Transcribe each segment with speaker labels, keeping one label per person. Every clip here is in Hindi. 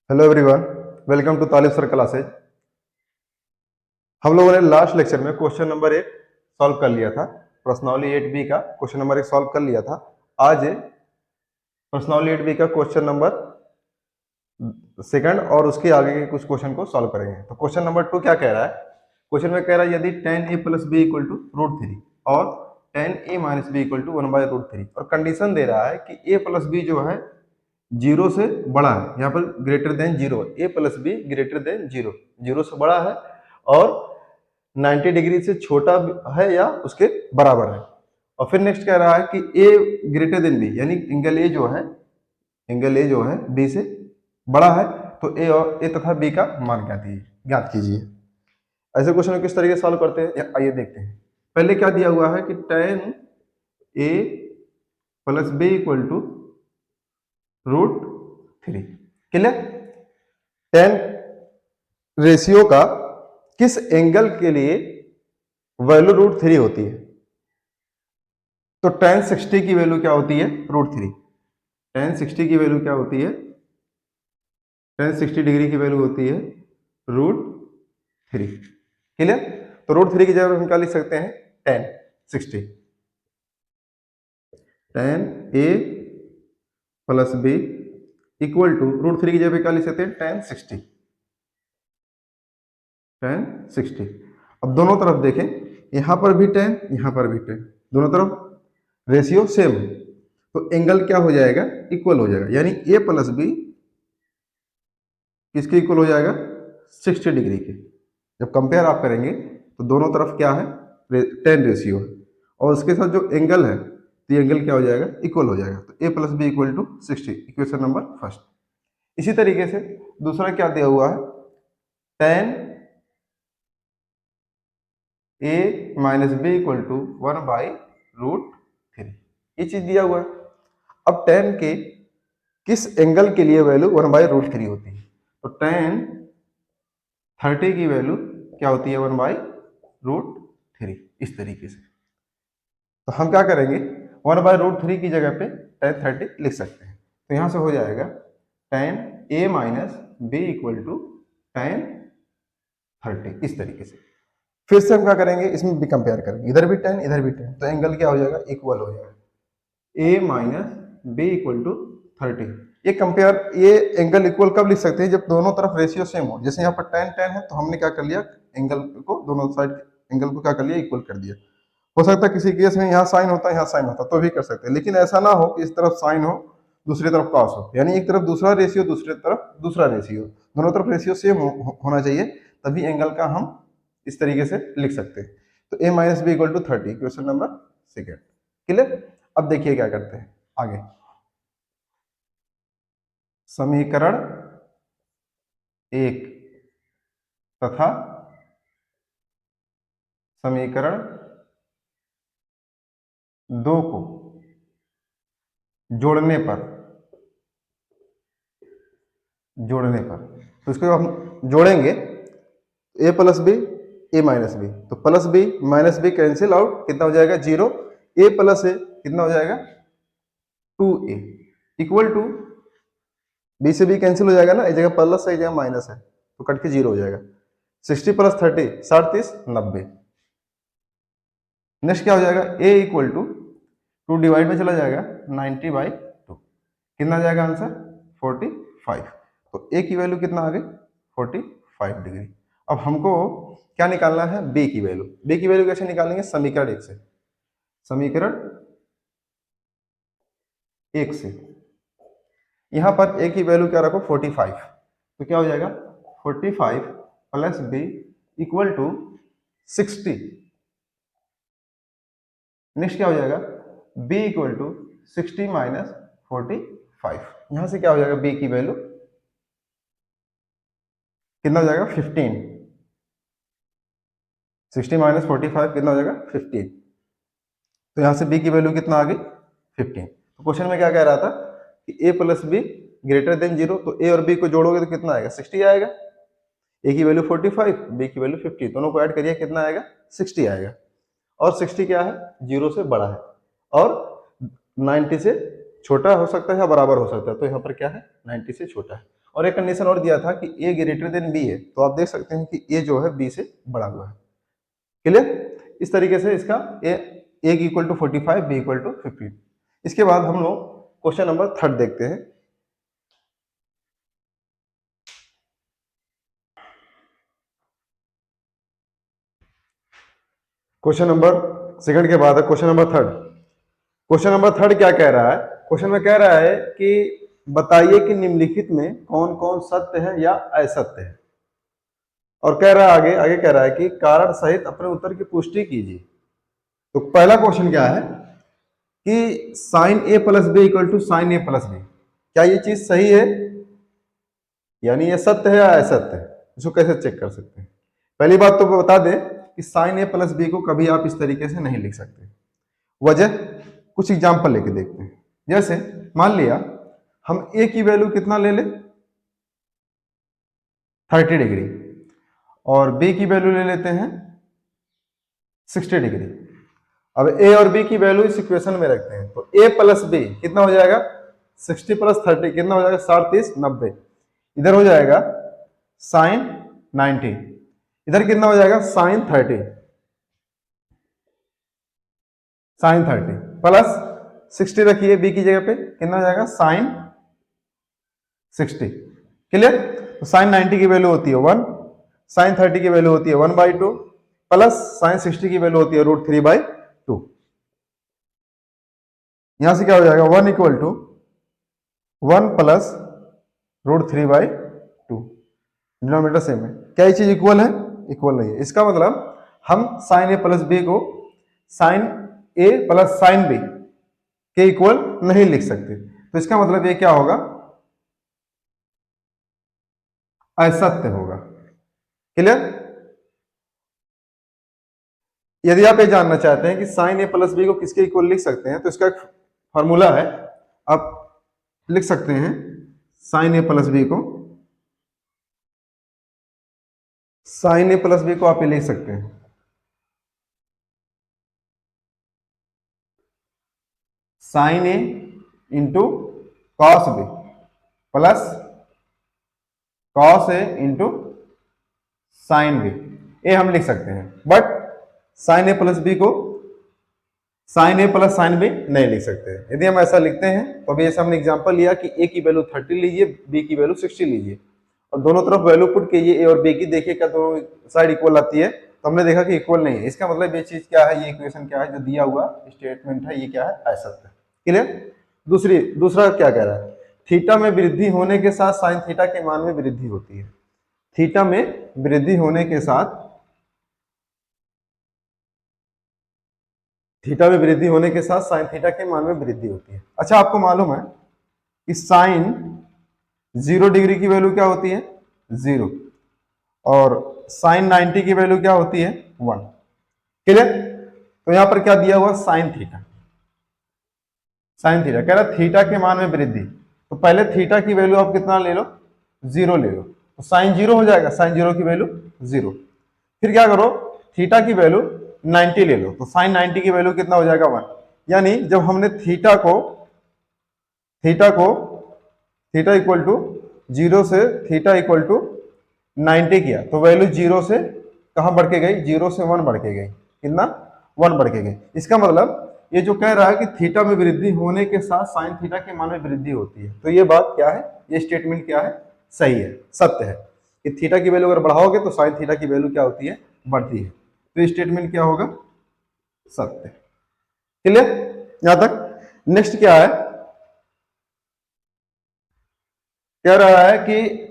Speaker 1: Hello everyone, welcome to Talib sir classes. हम लोगों ने लास्ट लेक्चर में क्वेश्चन नंबर 1 सॉल्व कर लिया था। प्रश्नावली 8B का क्वेश्चन नंबर 1 सॉल्व कर लिया था। आज प्रश्नावली 8B का क्वेश्चन नंबर सेकंड और उसके आगे के कुछ क्वेश्चन को सॉल्व करेंगे। तो क्वेश्चन नंबर 2 क्या कह रहा है? क्वेश्चन में कह रहा है यदि tan a plus B equal to root three और tan a minus B equal to one by root three, और कंडीशन दे रहा है कि a प्लस बी जो है जीरो से बड़ा है, यहाँ पर greater than zero, A plus be greater than zero, zero से बड़ा है और 90 डिग्री से छोटा है या उसके बराबर है। और फिर नेक्स्ट कह रहा है कि ए ग्रेटर देन बी, यानी एंगल ए जो है बी से बड़ा है, तो ए और ए तथा बी का मान ज्ञात कीजिए। ऐसे क्वेश्चन को किस तरीके से सॉल्व करते हैं आइए देखते हैं। पहले क्या दिया हुआ है कि tan A plus B equal to root three. Clear? Tan ratio का किस एंगल के लिए वैल्यू रूट थ्री होती है? तो tan 60 की वैल्यू क्या होती है? Root three. tan 60 की वैल्यू क्या होती है? tan 60 डिग्री की वैल्यू होती है रूट थ्री। क्लियर? तो रूट थ्री की जगह हम क्या लिख सकते हैं? tan 60, tan a plus B equal to root three की जगह क्या लिख सकते हैं? tan 60, tan 60। अब दोनों तरफ देखें, यहां पर भी tan, यहां पर भी tan, दोनों तरफ रेशियो सेम है, तो एंगल क्या हो जाएगा? इक्वल हो जाएगा, यानी a प्लस बी किसके इक्वल हो जाएगा? 60 डिग्री के। जब कंपेयर आप करेंगे तो दोनों तरफ क्या है? tan रेशियो है, और उसके साथ जो एंगल है तो ये एंगल क्या हो जाएगा? इक्वल हो जाएगा। तो a plus B equal to 60, equation number first. इसी तरीके से दूसरा क्या दिया हुआ है? tan a minus B equal to one by root three, ये चीज दिया हुआ है। अब tan के किस एंगल के लिए value one by root three होती है? तो tan 30 की वैल्यू क्या होती है? वन बाई रूट थ्री, इस तरीके से। तो हम क्या करेंगे? वन बाई रूट थ्री की जगह पे tan 30 लिख सकते हैं। तो यहां से हो जाएगा tan a minus B equal to tan 30, इस तरीके से। फिर से हम क्या करेंगे? इसमें भी कंपेयर करेंगे, इधर भी tan इधर भी tan, तो एंगल क्या हो जाएगा? इक्वल हो जाएगा। a minus B equal to 30। ये कंपेयर, ये एंगल इक्वल कब लिख सकते हैं? जब दोनों तरफ रेशियो सेम हो। जैसे यहाँ पर tan tan है, तो हमने क्या कर लिया? एंगल को, दोनों साइड एंगल को क्या कर लिया? इक्वल कर दिया। हो सकता है किसी केस में यहाँ साइन होता है, यहाँ साइन होता, तो भी कर सकते हैं, लेकिन ऐसा ना हो कि इस तरफ साइन हो दूसरी तरफ कॉस हो, यानी एक तरफ दूसरा रेशियो दूसरी तरफ दूसरा रेशियो, दोनों तरफ रेशियो सेम होना चाहिए, तभी एंगल का हम इस तरीके से लिख सकते हैं। तो a minus B equal to 30, question number second. Clear? अब देखिए क्या करते हैं आगे। समीकरण एक तथा समीकरण दो को जोड़ने पर तो इसको हम जोड़ेंगे, a plus b, a minus b, तो plus b minus b cancel out, कितना हो जाएगा? जीरो। a प्लस ए कितना हो जाएगा? 2a इक्वल टू, बी से बी कैंसिल हो जाएगा ना, एक जगह प्लस है एक जगह माइनस है, तो कट के जीरो हो जाएगा। 60 प्लस 30, 60 30 90। नेक्स्ट क्या हो जाएगा? a इक्वल टू 2 डिवाइड में चला जाएगा 90 बाई 2, कितना आ जाएगा आंसर? 45। तो a की वैल्यू कितना आ गई? 45 डिग्री। अब हमको क्या निकालना है? b की वैल्यू। b की वैल्यू कैसे निकालेंगे? समीकरण एक से, समीकरण एक से यहां पर a की वैल्यू क्या रखो? 45, तो क्या हो जाएगा? 45 plus b equal to 60। Next क्या हो जाएगा? b equal to 60 minus 45। यहां से क्या हो जाएगा? b की वैल्यू कितना हो जाएगा? 15। 60 माइनस 45 कितना हो जाएगा? 15। तो यहां से b की वैल्यू कितना आ गई? 15। तो क्वेश्चन में क्या कह रहा था कि a plus be greater than zero, तो a और b को जोड़ोगे तो कितना आएगा? 60 आएगा। a की वैल्यू 45, b की वैल्यू 50, दोनों को ऐड करिए, कितना आएगा? 60 आएगा। और 60 क्या है? जीरो से बड़ा है, और 90 से छोटा हो सकता है या बराबर हो सकता है, तो यहाँ पर क्या है? 90 से छोटा है। और एक कंडीशन और दिया था कि a ग्रेटर देन b है, तो आप देख सकते हैं कि a जो है b से बड़ा हुआ है। क्लियर? इस तरीके से इसका a equal to 45, b equal to 15। इसके बाद हम लोग क्वेश्चन नंबर 3 देखते हैं। क्वेश्चन नंबर सेकंड के बाद है क्वेश्चन नंबर 3। क्वेश्चन नंबर 3 क्या कह रहा है? क्वेश्चन में कह रहा है कि बताइए कि निम्नलिखित में कौन कौन सत्य है या असत्य है, और कह रहा है आगे आगे कह रहा है कि कारण सहित अपने उत्तर की पुष्टि कीजिए। तो पहला क्वेश्चन क्या है कि sine A plus B equal to sine A plus B, क्या ये चीज सही है, यानी ये सत्य है या असत्य है? इसको कैसे चेक कर सकते हैं? पहली बात तो बता दें कि साइन ए प्लस बी को कभी आप इस तरीके से नहीं लिख सकते। वजह, कुछ एग्जाम्पल लेके देखते हैं। जैसे मान लिया हम ए की वैल्यू कितना ले ले, 30 डिग्री, और बी की वैल्यू ले लेते हैं 60 डिग्री। अब ए और बी की वैल्यू इस इक्वेशन में रखते हैं, तो ए प्लस बी कितना हो जाएगा, 60 प्लस 30 कितना हो जाएगा, 37, 90। इधर हो जाएगा साइन 90, इधर कितना हो जाएगा, साइन 30, साइन 30 प्लस 60 रखिए बी की जगह पे, कितना हो जाएगा, साइन 60। क्लियर? तो साइन 90 की वैल्यू होती है 1, साइन 30 की वैल्यू होती है 1/2, प्लस साइन 60 की वैल्यू होती है √3/2। यहां से क्या हो जाएगा, 1 equal to 1 plus √3/2। Denominator same है, क्या ये चीज इक्वल है, इक्वल नहीं है। इसका मतलब हम साइन ए प्लस बी को साइन ए प्लस साइन बी के इक्वल नहीं लिख सकते। तो इसका मतलब ये क्या होगा, असत्य होगा। क्लियर? यदि आप ये जानना चाहते हैं कि साइन ए प्लस बी को किसके इक्वल लिख सकते हैं, तो इसका एक फॉर्मूला है, आप लिख सकते हैं साइन ए प्लस बी को, साइन ए प्लस बी को आप ये लिख सकते हैं sine a into cos b plus cos a into sine b, ये हम लिख सकते हैं। But sine A plus b को साइन ए प्लस साइन बी नहीं लिख सकते। यदि हम ऐसा लिखते हैं तो अभी ऐसा हमने एग्जांपल लिया कि ए की वैल्यू 30 लीजिए, बी की वैल्यू 60 लीजिए, और दोनों तरफ वैल्यू पुट कीजिए ए और बी की, देखिए क्या दोनों साइड इक्वल आती है, तो हमने देखा कि इक्वल नहीं है। इसका मतलब ये चीज क्या है, ये इक्वेशन क्या है, जो दिया हुआ स्टेटमेंट है, ये क्या है, असत्य। क्लियर? दूसरा क्या कह रहा है, थीटा में वृद्धि होने के साथ साइन थीटा के मान में वृद्धि होती है। थीटा में वृद्धि होने के साथ, थीटा में वृद्धि होने के साथ साइन थीटा के मान में वृद्धि होती है। अच्छा, आपको मालूम है कि साइन 0 डिग्री की वैल्यू क्या होती है, 0, और साइन 90 की वैल्यू क्या होती है, 1। क्लियर? तो यहां पर क्या दिया हुआ, साइन थीटा, साइन थीटा कह रहा थीटा के मान में वृद्धि, तो पहले थीटा की वैल्यू आप कितना ले लो, 0 ले लो, तो साइन 0 हो जाएगा, साइन 0 की वैल्यू 0। फिर क्या करो, थीटा की वैल्यू 90 ले लो, तो साइन 90 की वैल्यू कितना हो जाएगा, 1। यानी जब हमने थीटा थीटा इक्वल टू 0 से थीटा इक्वल टू 90 किया, तो वैल्यू 0 से कहां बढ़ के गई, 0 से 1 बढ़ के गई, कितना, 1 बढ़ के गई। इसका मतलब ये जो कह रहा है कि थीटा में वृद्धि होने के साथ साइन थीटा के मान में वृद्धि होती है, तो ये बात क्या है, ये स्टेटमेंट क्या है, सही है, सत्य है कि थीटा की वैल्यू अगर बढ़ाओगे तो साइन थीटा की वैल्यू क्या होती है, बढ़ती है। तो स्टेटमेंट क्या होगा, सत्य। क्लियर यहां तक? नेक्स्ट क्या है, कह रहा है कि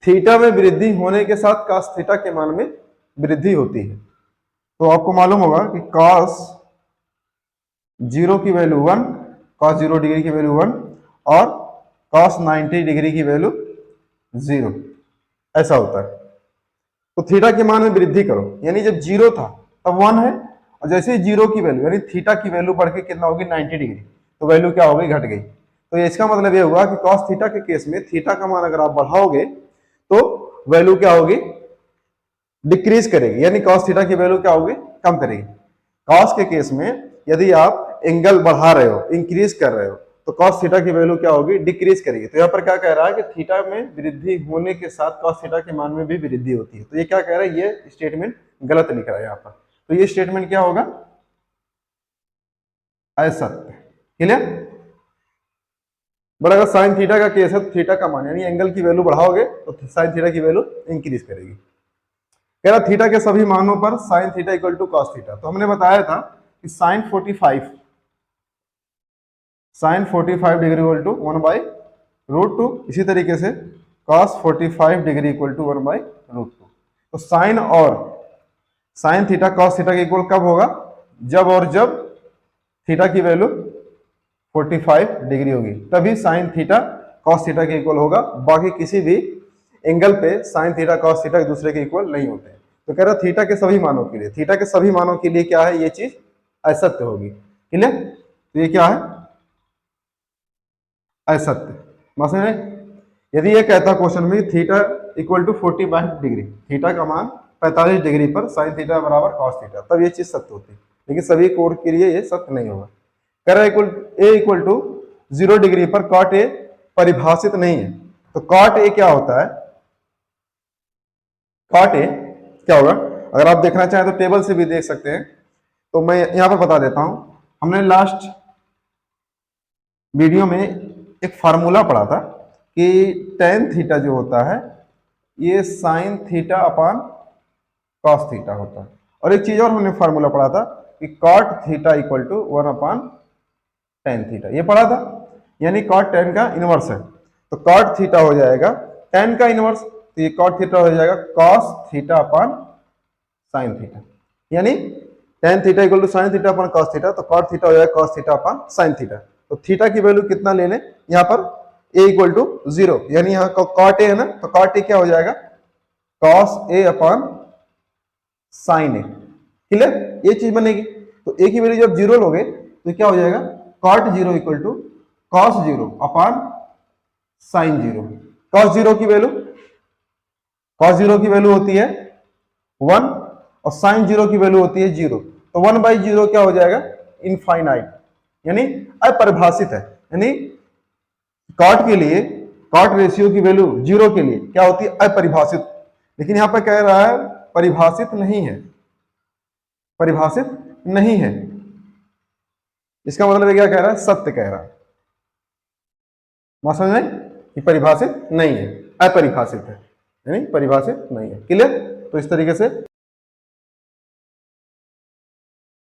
Speaker 1: थीटा में वृद्धि होने के साथ cos थीटा के मान में वृद्धि होती है। तो आपको मालूम होगा कि cos 0 की वैल्यू 1, cos 0 डिग्री की वैल्यू 1, और cos 90 डिग्री की वैल्यू 0, ऐसा होता है। तो थीटा के मान में वृद्धि करो, यानी जब 0 था तब 1 है, और जैसे ही 0 की वैल्यू यानी थीटा की वैल्यू बढ़ के कितना होगी, 90 डिग्री, तो वैल्यू क्या हो गई, घट गई। तो इसका मतलब ये हुआ कि cos थीटा के केस में थीटा का मान अगर आप बढ़ाओगे तो वैल्यू क्या होगी, डिक्रीज करेगी, यानी cos थीटा की वैल्यू क्या होगी, कम करेगी। cos के केस में यदि आप एंगल बढ़ा रहे हो, इंक्रीज कर रहे हो, तो cos थीटा की वैल्यू क्या होगी, डिक्रीज करेगी। तो यहाँ पर क्या कह रहा है कि थीटा में वृद्धि होने के साथ cos थीटा के मान में भी वृद्धि होती है। तो ये क्या कह रहा है, ये स्टेटमेंट गलत लिख रहा है यहाँ पर। तो ये स्टेटमेंट क्या होगा, असत्य। क्लियर। बट अगर साइन थीटा का केस है तो थीटा का मान यानी एंगल की वैल्यू बढ़ाओगे तो साइन थीटा की वैल्यू इंक्रीज करेगी। कह रहा थीटा के सभी मानों पर sine theta equal to cos theta. तो हमने बताया था कि साइन 45 डिग्री इक्वल टू 1/√2। इसी तरीके से कॉस 45 डिग्री इक्वल टू 1/√2। तो साइन और साइन थीटा कॉस थीटा के इक्वल कब होगा, जब थीटा की वैल्यू 45 डिग्री होगी, तभी साइन थीटा कॉस थीटा के इक्वल होगा। बाकी किसी भी एंगल पे साइन थीटा कॉस थीटा एक दूसरे के इक्वल नहीं होते। तो कह रहा थीटा के सभी मानों के लिए, थीटा के सभी मानों के लिए क्या है, ये चीज असत्य होगी। क्लियर। तो ये क्या है, असत्य। मतलब यदि ये कहता क्वेश्चन में theta equal to 45 degree, theta का मान 45 डिग्री पर साइन थीटा बराबर कॉस थीटा, तब ये चीज सत्य होती। लेकिन सभी कोड के लिए ये सत्य नहीं होगा। कह रहा है ए इक्वल टू 0 डिग्री पर कॉट ए परिभाषित नहीं है। तो कॉट ए क्या होता है, कॉट ए क्या होगा, अगर आप देखना चाहें तो टेबल से भी देख सकते हैं। तो मैं यहां पर बता देता हूं, हमने लास्ट वीडियो में एक फार्मूला पढ़ा था कि टेन थीटा जो होता है ये sign theta upon cos theta होता है। और एक चीज और हमने फार्मूला पढ़ा था कि cot theta equal to 1 upon tan theta, ये पढ़ा था। यानी कॉट टेन का इनवर्स है, तो कॉट थीटा हो जाएगा टेन का इनवर्स, तो ये कॉट थीटा हो जाएगा cos theta upon sine theta. यानी tan theta equal to sine theta upon cos theta, तो कॉट थीटा हो जाएगा cos theta upon sine theta. तो थीटा की वैल्यू कितना ले लें, यहाँ पर ए इक्वल टू 0, यानी यहाँ कॉट ए है ना, तो कॉट ए क्या हो जाएगा, cos A upon sign A. Clear, ये चीज बनेगी। तो ए की वैल्यू जब 0 लोगे तो क्या हो जाएगा, cot 0 equal to cos 0 upon sine 0। Cos 0 की वैल्यू, कॉस 0 की वैल्यू होती है 1 और साइन 0 की वैल्यू होती है 0। तो 1/0 क्या हो जाएगा, इनफाइनाइट, यानी अपरिभाषित है। यानी कॉट के लिए, कॉट रेशियो की वैल्यू 0 के लिए क्या होती है, अपरिभाषित। लेकिन यहां पर कह रहा है परिभाषित नहीं है, परिभाषित नहीं है। इसका मतलब क्या कह रहा है, सत्य कह रहा है। समझ में कि परिभाषित नहीं है, अपरिभाषित है, यानी परिभाषित नहीं है। क्लियर। तो इस तरीके से